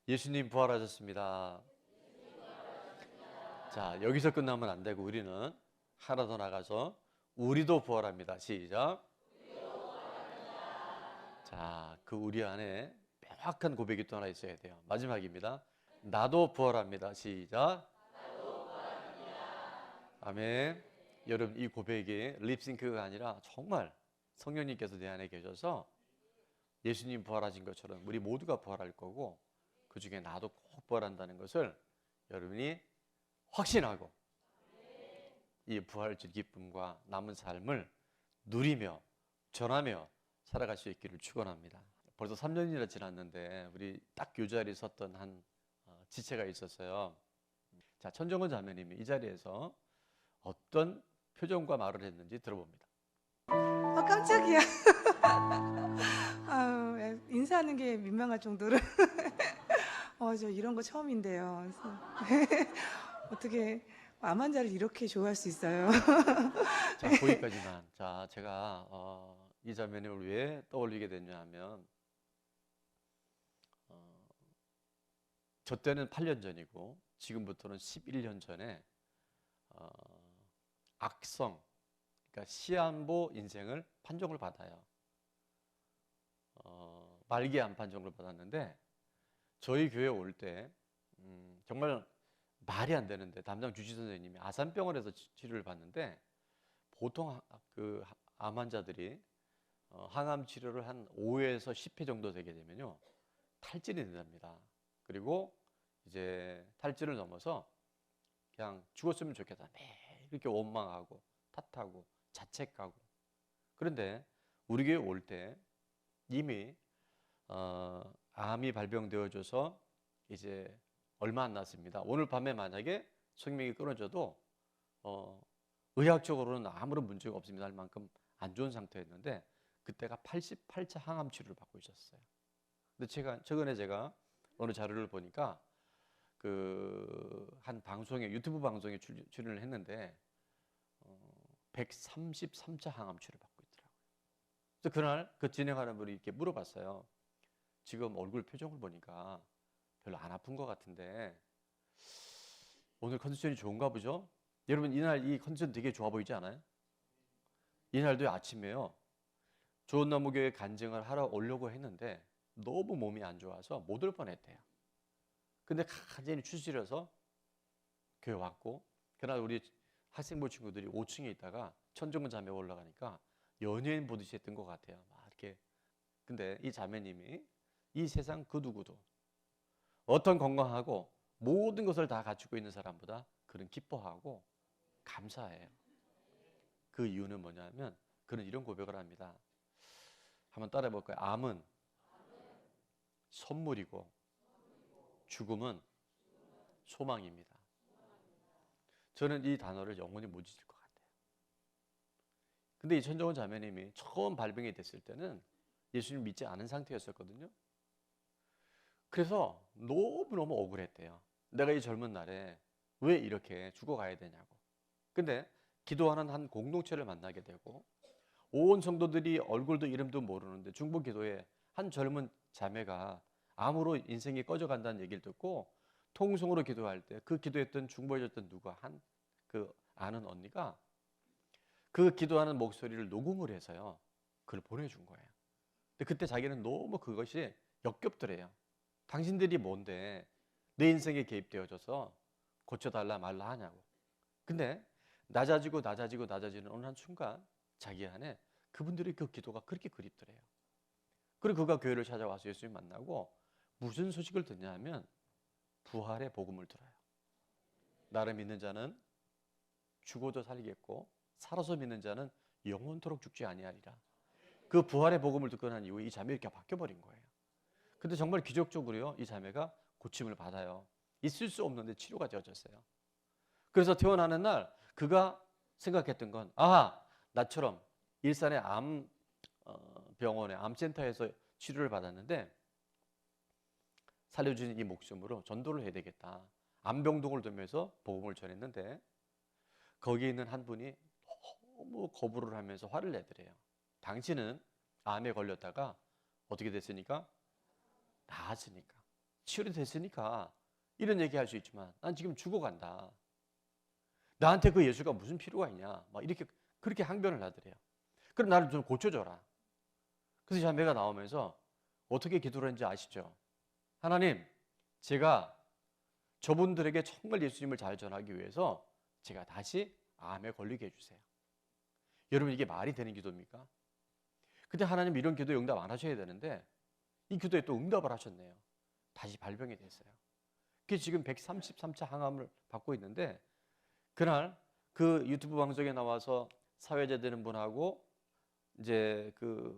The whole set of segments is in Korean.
예수님 부활하셨습니다. 자, 여기서 끝나면 안 되고 우리는 하나 더 나가서 우리도 부활합니다. 시작. 자, 그 우리 안에 명확한 고백이 또 하나 있어야 돼요. 마지막입니다. 나도 부활합니다. 시작. 아멘. 여러분, 이 고백이 립싱크가 아니라 정말 성령님께서 내 안에 계셔서 예수님 부활하신 것처럼 우리 모두가 부활할 거고, 그 중에 나도 꼭 부활한다는 것을 여러분이 확신하고 이 부활절 기쁨과 남은 삶을 누리며 전하며 살아갈 수 있기를 축원합니다. 벌써 3년이나 지났는데 우리 딱 이 자리에 섰던 한 지체가 있었어요. 자, 천정원 자매님이 이 자리에서 어떤 표정과 말을 했는지 들어봅니다. 깜짝이야. 아유, 인사하는 게 민망할 정도로. 저 이런 거 처음인데요. 그래서 어떻게 암 환자를 이렇게 좋아할 수 있어요? 자, 거기까지만. 자, 제가 이 자매님을 왜 떠올리게 됐냐 하면 저 때는 8년 전이고 지금부터는 11년 전에 악성, 그러니까 시한부 인생을 판정을 받아요. 말기 암 판정을 받았는데 저희 교회 올 때 정말 말이 안 되는데 담당 주치 선생님이 아산병원에서 치료를 받는데 보통 그 암 환자들이 항암 치료를 한 5회에서 10회 정도 되게 되면요 탈진이 된답니다. 그리고 이제 탈진을 넘어서 그냥 죽었으면 좋겠다 매일 이렇게 원망하고 탓하고 자책하고. 그런데 우리 교회 올 때 이미 암이 발병되어져서 이제 얼마 안 났습니다. 오늘 밤에 만약에 생명이 끊어져도 의학적으로는 아무런 문제가 없습니다 할 만큼 안 좋은 상태였는데 그때가 88차 항암 치료를 받고 있었어요. 근데 최근에 제가 어느 자료를 보니까 그 한 방송에 유튜브 방송에 출연을 했는데 133차 항암 치료를 받고 있더라고요. 그래서 그날 그 진행하는 분이 이렇게 물어봤어요. 지금 얼굴 표정을 보니까 별로 안 아픈 것 같은데 오늘 컨디션이 좋은가 보죠? 여러분 이날 이 컨디션 되게 좋아 보이지 않아요? 이날도 아침에요 좋은 나무교회 간증을 하러 오려고 했는데 너무 몸이 안 좋아서 못 올 뻔했대요. 근데 간절히 추스려서 교회 왔고, 그날 우리 학생부 친구들이 5층에 있다가 천정근 자매 올라가니까 연예인 보듯이 했던 것 같아요. 막 이렇게. 근데 이 자매님이 이 세상 그 누구도 어떤 건강하고 모든 것을 다 갖추고 있는 사람보다 그는 기뻐하고 감사해요. 그 이유는 뭐냐면 그는 이런 고백을 합니다. 한번 따라해 볼까요? 암은 선물이고 죽음은 소망입니다. 저는 이 단어를 영원히 못 잊을 것 같아요. 근데 이 천정원 자매님이 처음 발병이 됐을 때는 예수님 믿지 않은 상태였었거든요. 그래서 너무너무 억울했대요. 내가 이 젊은 날에 왜 이렇게 죽어가야 되냐고. 근데 기도하는 한 공동체를 만나게 되고 온 성도들이 얼굴도 이름도 모르는데 중보 기도에 한 젊은 자매가 암으로 인생이 꺼져간다는 얘기를 듣고 통성으로 기도할 때 그 기도했던 중보해줬던 누가 한 그 아는 언니가 그 기도하는 목소리를 녹음을 해서요 그걸 보내준 거예요. 근데 그때 자기는 너무 그것이 역겹더래요. 당신들이 뭔데 내 인생에 개입되어져서 고쳐달라 말라 하냐고. 근데 낮아지는 어느 한 순간 자기 안에 그분들의 그 기도가 그렇게 그립더래요. 그리고 그가 교회를 찾아와서 예수님 만나고 무슨 소식을 듣냐 하면 부활의 복음을 들어요. 나를 믿는 자는 죽어도 살겠고 살아서 믿는 자는 영원토록 죽지 아니하리라. 그 부활의 복음을 듣고 난 이후에 이 자매가 이렇게 바뀌어버린 거예요. 근데 정말 기적적으로요 이 자매가 고침을 받아요. 있을 수 없는데 치료가 되어졌어요. 그래서 태어나는 날 그가 생각했던 건 나처럼 일산의 암 병원에 암센터에서 치료를 받았는데 살려주는 이 목숨으로 전도를 해야 되겠다. 암병동을 두면서 복음을 전했는데 거기에 있는 한 분이 너무 거부를 하면서 화를 내더래요. 당신은 암에 걸렸다가 어떻게 됐으니까? 나았으니까. 치료됐으니까 이런 얘기할 수 있지만 난 지금 죽어간다. 나한테 그 예수가 무슨 필요가 있냐? 막 이렇게 그렇게 항변을 하더래요. 그럼 나를 좀 고쳐줘라. 그래서 자매가 나오면서 어떻게 기도를 했는지 아시죠? 하나님, 제가 저분들에게 정말 예수님을 잘 전하기 위해서 제가 다시 암에 걸리게 해주세요. 여러분, 이게 말이 되는 기도입니까? 근데 하나님 이런 기도 응답 안 하셔야 되는데 이 기도에 또 응답을 하셨네요. 다시 발병이 됐어요. 그게 지금 133차 항암을 받고 있는데 그날 그 유튜브 방송에 나와서 사회자 되는 분하고 이제 그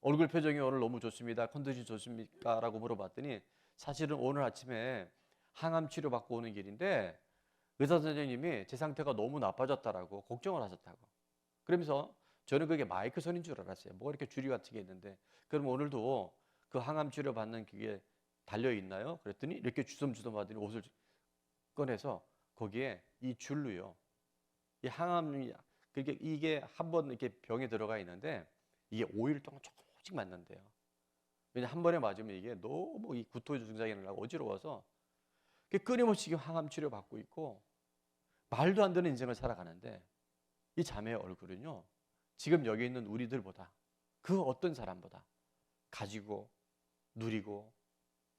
얼굴 표정이 오늘 너무 좋습니다. 컨디션 좋습니까? 라고 물어봤더니 사실은 오늘 아침에 항암 치료 받고 오는 길인데 의사 선생님이 제 상태가 너무 나빠졌다라고 걱정을 하셨다고. 그러면서 저는 그게 마이크 선인 줄 알았어요. 뭐가 이렇게 줄이 같은 게 있는데 그럼 오늘도 그 항암 치료 받는 그게 달려 있나요? 그랬더니 이렇게 주섬주섬 하더니 옷을 꺼내서 거기에 이 줄로요. 이 항암이 그게 이게 한번 이렇게 병에 들어가 있는데 이게 5일 동안 조금씩 맞는데요. 왜냐 한 번에 맞으면 이게 너무 이 구토 증상이 나고 어지러워서 끊임없이 항암 치료 받고 있고 말도 안 되는 인생을 살아가는데 이 자매의 얼굴은요. 지금 여기 있는 우리들보다 그 어떤 사람보다 가지고 누리고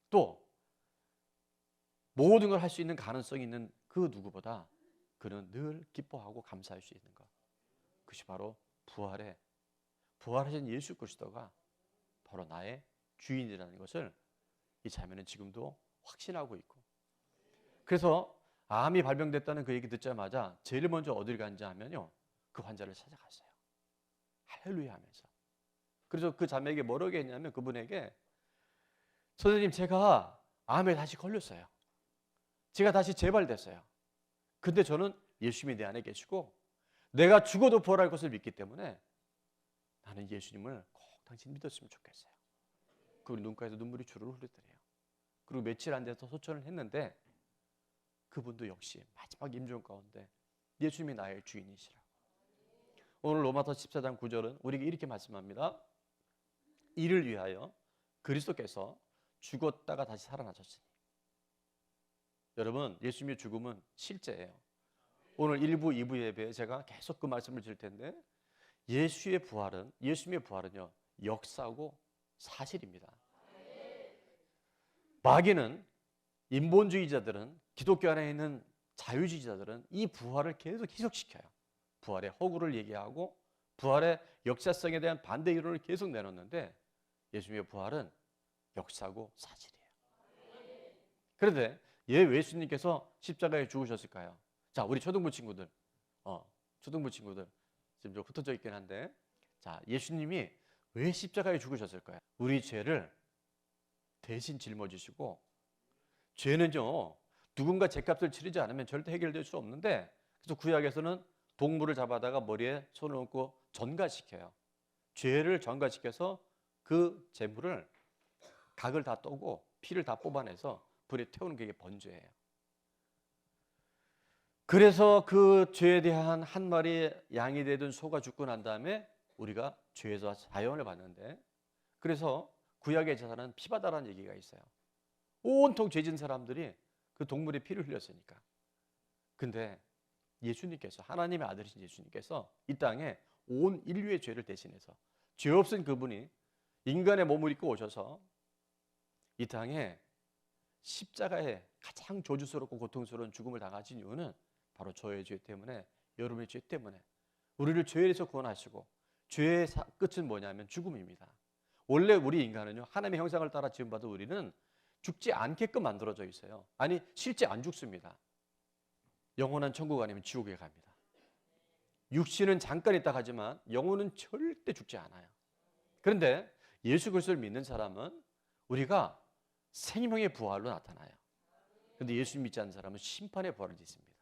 또 모든 걸 할 수 있는 가능성이 있는 그 누구보다 그는 늘 기뻐하고 감사할 수 있는 것. 그것이 바로 부활하신 예수 그리스도가 바로 나의 주인이라는 것을 이 자매는 지금도 확신하고 있고 그래서 암이 발병됐다는 그 얘기 듣자마자 제일 먼저 어딜 간지 하면요. 그 환자를 찾아갔어요. 할렐루야 하면서. 그래서 그 자매에게 뭐라고 했냐면 그분에게 선생님 제가 암에 다시 걸렸어요. 제가 다시 재발됐어요. 근데 저는 예수님이 내 안에 계시고 내가 죽어도 부활할 것을 믿기 때문에 나는 예수님을 꼭 당신 믿었으면 좋겠어요. 그 눈가에서 눈물이 주르르 흐르더래요. 그리고 며칠 안 돼서 소천을 했는데 그분도 역시 마지막 임종 가운데 예수님이 나의 주인이시라고. 오늘 로마서 14장 9절은 우리에게 이렇게 말씀합니다. 이를 위하여 그리스도께서 죽었다가 다시 살아나셨으니. 여러분 예수님의 죽음은 실제예요. 오늘 1부, 2부 예배에 제가 계속 그 말씀을 드릴 텐데 예수님의 부활은요 역사고 사실입니다. 마귀는 인본주의자들은 기독교 안에 있는 자유주의자들은 이 부활을 계속 희석시켜요. 부활의 허구를 얘기하고 부활의 역사성에 대한 반대 이론을 계속 내놓는데 예수님의 부활은 역사고 사실이에요. 그런데 왜 예수님께서 십자가에 죽으셨을까요? 자, 우리 초등부 친구들 지금 좀 흩어져 있긴 한데 자, 예수님이 왜 십자가에 죽으셨을까요? 우리 죄를 대신 짊어지시고 죄는요 누군가 죄값을 치르지 않으면 절대 해결될 수 없는데 그래서 구약에서는 동물을 잡아다가 머리에 손을 얹고 전가시켜요. 죄를 전가시켜서 그 재물을 각을 다 떠고 피를 다 뽑아내서 불에 태우는 게 번제예요. 그래서 그 죄에 대한 한 마리 양이 되든 소가 죽고 난 다음에 우리가 죄에서 자연을 받는데 그래서 구약의 제사는 피바다라는 얘기가 있어요. 온통 죄진 사람들이 그 동물의 피를 흘렸으니까. 근데 예수님께서 하나님의 아들이신 예수님께서 이 땅에 온 인류의 죄를 대신해서 죄 없은 그분이 인간의 몸을 입고 오셔서 이 땅에 십자가에 가장 저주스럽고 고통스러운 죽음을 당하신 이유는 바로 저의 죄 때문에 여러분의 죄 때문에 우리를 죄에서 구원하시고 죄의 끝은 뭐냐면 죽음입니다. 원래 우리 인간은요 하나님의 형상을 따라 지음받은 우리는 죽지 않게끔 만들어져 있어요. 아니 실제 안 죽습니다. 영원한 천국 아니면 지옥에 갑니다. 육신은 잠깐 있다 가지만 영혼은 절대 죽지 않아요. 그런데 예수 그리스도를 믿는 사람은 우리가 생명의 부활로 나타나요. 그런데 예수 믿지 않는 사람은 심판의 부활을 믿습니다.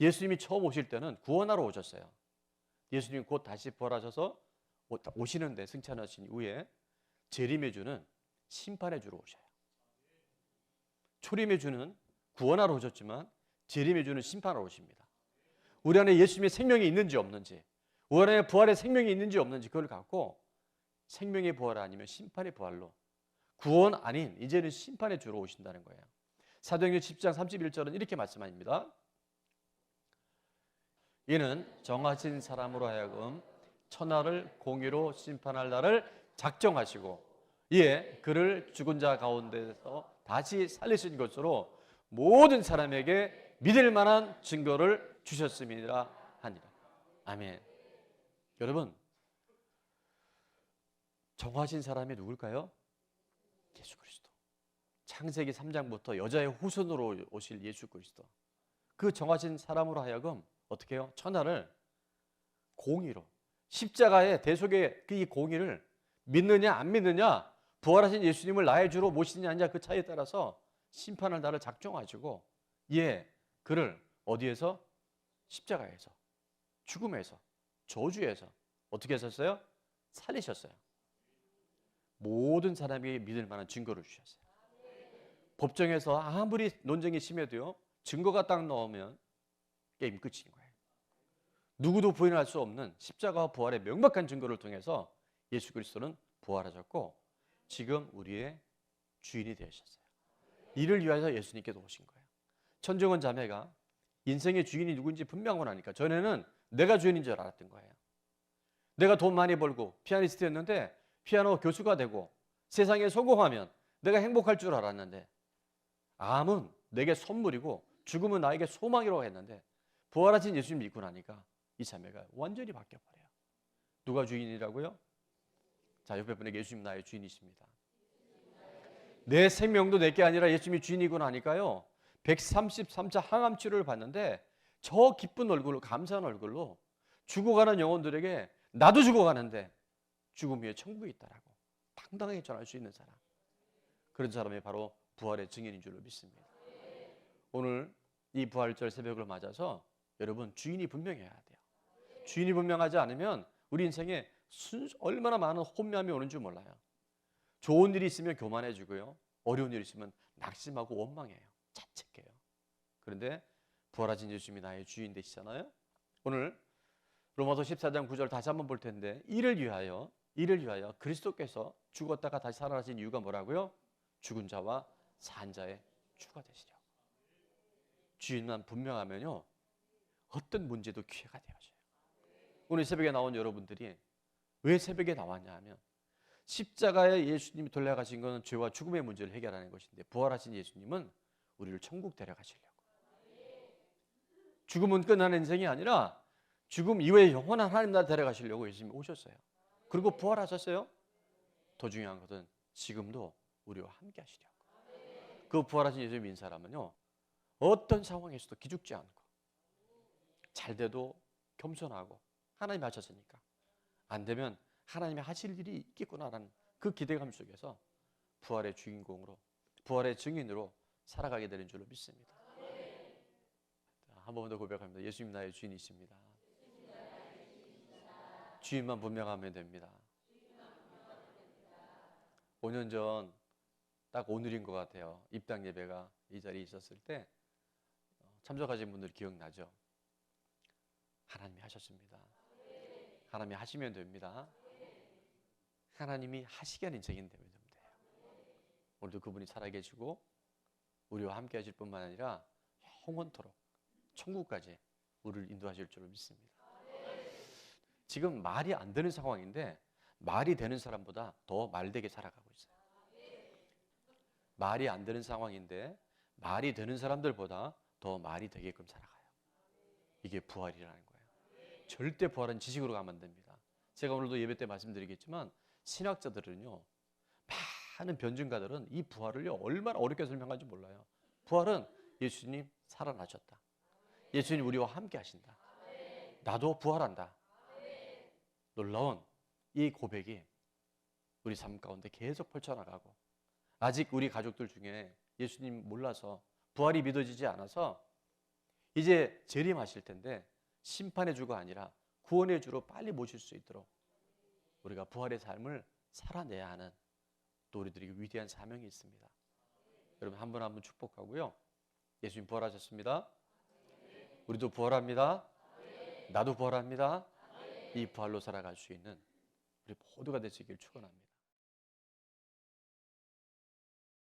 예수님이 처음 오실 때는 구원하러 오셨어요. 예수님이 곧 다시 부활하셔서 오시는데 승천하신 이후에 재림의 주는 심판의 주로 오셔요. 초림의 주는 구원하러 오셨지만 재림의 주는 심판하러 오십니다. 우리 안에 예수님의 생명이 있는지 없는지 우리 안에 부활의 생명이 있는지 없는지 그걸 갖고 생명의 부활 아니면 심판의 부활로 구원 아닌 이제는 심판의 주로 오신다는 거예요. 사도행전 10장 31절은 이렇게 말씀합니다. 이는 정하신 사람으로 하여금 천하를 공의로 심판할 날을 작정하시고 이에 그를 죽은 자 가운데서 다시 살리신 것으로 모든 사람에게 믿을 만한 증거를 주셨음이라 하니라. 아멘. 여러분, 정하신 사람이 누굴까요? 예수 그리스도. 창세기 3장부터 여자의 후손으로 오실 예수 그리스도. 그 정하신 사람으로 하여금 어떻게 해요? 천하를 공의로, 십자가의 대속의 그 이 공의를 믿느냐 안 믿느냐, 부활하신 예수님을 나의 주로 모시느냐 아니냐 그 차이에 따라서 심판할 날을 작정하시고 그를 어디에서? 십자가에서, 죽음에서, 저주에서 어떻게 하셨어요? 살리셨어요. 모든 사람이 믿을 만한 증거를 주셨어요. 법정에서 아무리 논쟁이 심해도요, 증거가 딱 나오면 게임 끝인 거예요. 누구도 부인할 수 없는 십자가와 부활의 명백한 증거를 통해서 예수 그리스도는 부활하셨고 지금 우리의 주인이 되셨어요. 이를 위하여 예수님께서 오신 거예요. 천정원 자매가 인생의 주인이 누군지 분명하고 나니까 전에는 내가 주인인 줄 알았던 거예요. 내가 돈 많이 벌고 피아니스트였는데 피아노 교수가 되고 세상에 성공하면 내가 행복할 줄 알았는데 암은 내게 선물이고 죽음은 나에게 소망이라고 했는데 부활하신 예수님 믿고 나니까 이 자매가 완전히 바뀌어버려요. 누가 주인이라고요? 자, 옆에 분에게 예수님 나의 주인이십니다. 내 생명도 내게 아니라 예수님이 주인이고 나니까요 133차 항암 치료를 받는데 저 기쁜 얼굴로, 감사한 얼굴로 죽어가는 영혼들에게 나도 죽어가는데 죽음 위에 천국이 있다라고 당당하게 전할 수 있는 사람, 그런 사람이 바로 부활의 증인인 줄로 믿습니다. 오늘 이 부활절 새벽을 맞아서 여러분 주인이 분명해야 돼요. 주인이 분명하지 않으면 우리 인생에 얼마나 많은 혼미함이 오는 줄 몰라요. 좋은 일이 있으면 교만해지고요, 어려운 일이 있으면 낙심하고 원망해요, 자책해요. 그런데 부활하신 예수님이 나의 주인 되시잖아요. 오늘 로마서 14장 9절 다시 한번 볼 텐데 이를 위하여 그리스도께서 죽었다가 다시 살아나신 이유가 뭐라고요? 죽은 자와 산 자의 주가 되시려고. 주인만 분명하면요 어떤 문제도 기회가 되어져요. 오늘 새벽에 나온 여러분들이 왜 새벽에 나왔냐 하면 십자가에 예수님이 돌아가신 것은 죄와 죽음의 문제를 해결하는 것인데 부활하신 예수님은 우리를 천국 데려가시려고. 죽음은 끝나는 인생이 아니라 죽음 이후에 영원한 하나님 나라 데려가시려고 예수님이 오셨어요. 그리고 부활하셨어요. 더 중요한 것은 지금도 우리와 함께 하시려고. 그 부활하신 예수님 믿는 사람은요 어떤 상황에서도 기죽지 않고 잘 돼도 겸손하고 하나님이 하셨으니까 안 되면 하나님이 하실 일이 있겠구나라는 그 기대감 속에서 부활의 주인공으로, 부활의 증인으로 살아가게 되는 줄로 믿습니다. 한 번 더 고백합니다. 예수님 나의 주인이십니다. 주인만 분명하면 됩니다. 5년 전 딱 오늘인 것 같아요. 입당 예배가 이 자리에 있었을 때 참석하신 분들 기억나죠? 하나님이 하셨습니다. 하나님이 하시면 됩니다. 하나님이 하시게 하는 인생이 되면 돼요. 오늘도 그분이 살아계시고 우리와 함께 하실 뿐만 아니라 영원토록 천국까지 우리를 인도하실 줄을 믿습니다. 지금 말이 안 되는 상황인데 말이 되는 사람보다 더 말되게 살아가고 있어요. 말이 안 되는 상황인데 말이 되는 사람들보다 더 말이 되게끔 살아가요. 이게 부활이라는 거예요. 절대 부활은 지식으로 가면 안 됩니다. 제가 오늘도 예배 때 말씀드리겠지만 신학자들은요, 많은 변증가들은 이 부활을요 얼마나 어렵게 설명하는지 몰라요. 부활은 예수님 살아나셨다, 예수님 우리와 함께 하신다, 나도 부활한다. 놀라운 이 고백이 우리 삶 가운데 계속 펼쳐나가고, 아직 우리 가족들 중에 예수님 몰라서 부활이 믿어지지 않아서 이제 재림하실 텐데 심판의 주가 아니라 구원의 주로 빨리 모실 수 있도록 우리가 부활의 삶을 살아내야 하는 또 우리들에게 위대한 사명이 있습니다. 여러분 한 분 한 분 축복하고요. 예수님 부활하셨습니다. 우리도 부활합니다. 나도 부활합니다. 이 부활로 살아갈 수 있는 우리 모두가 되시길 축원합니다.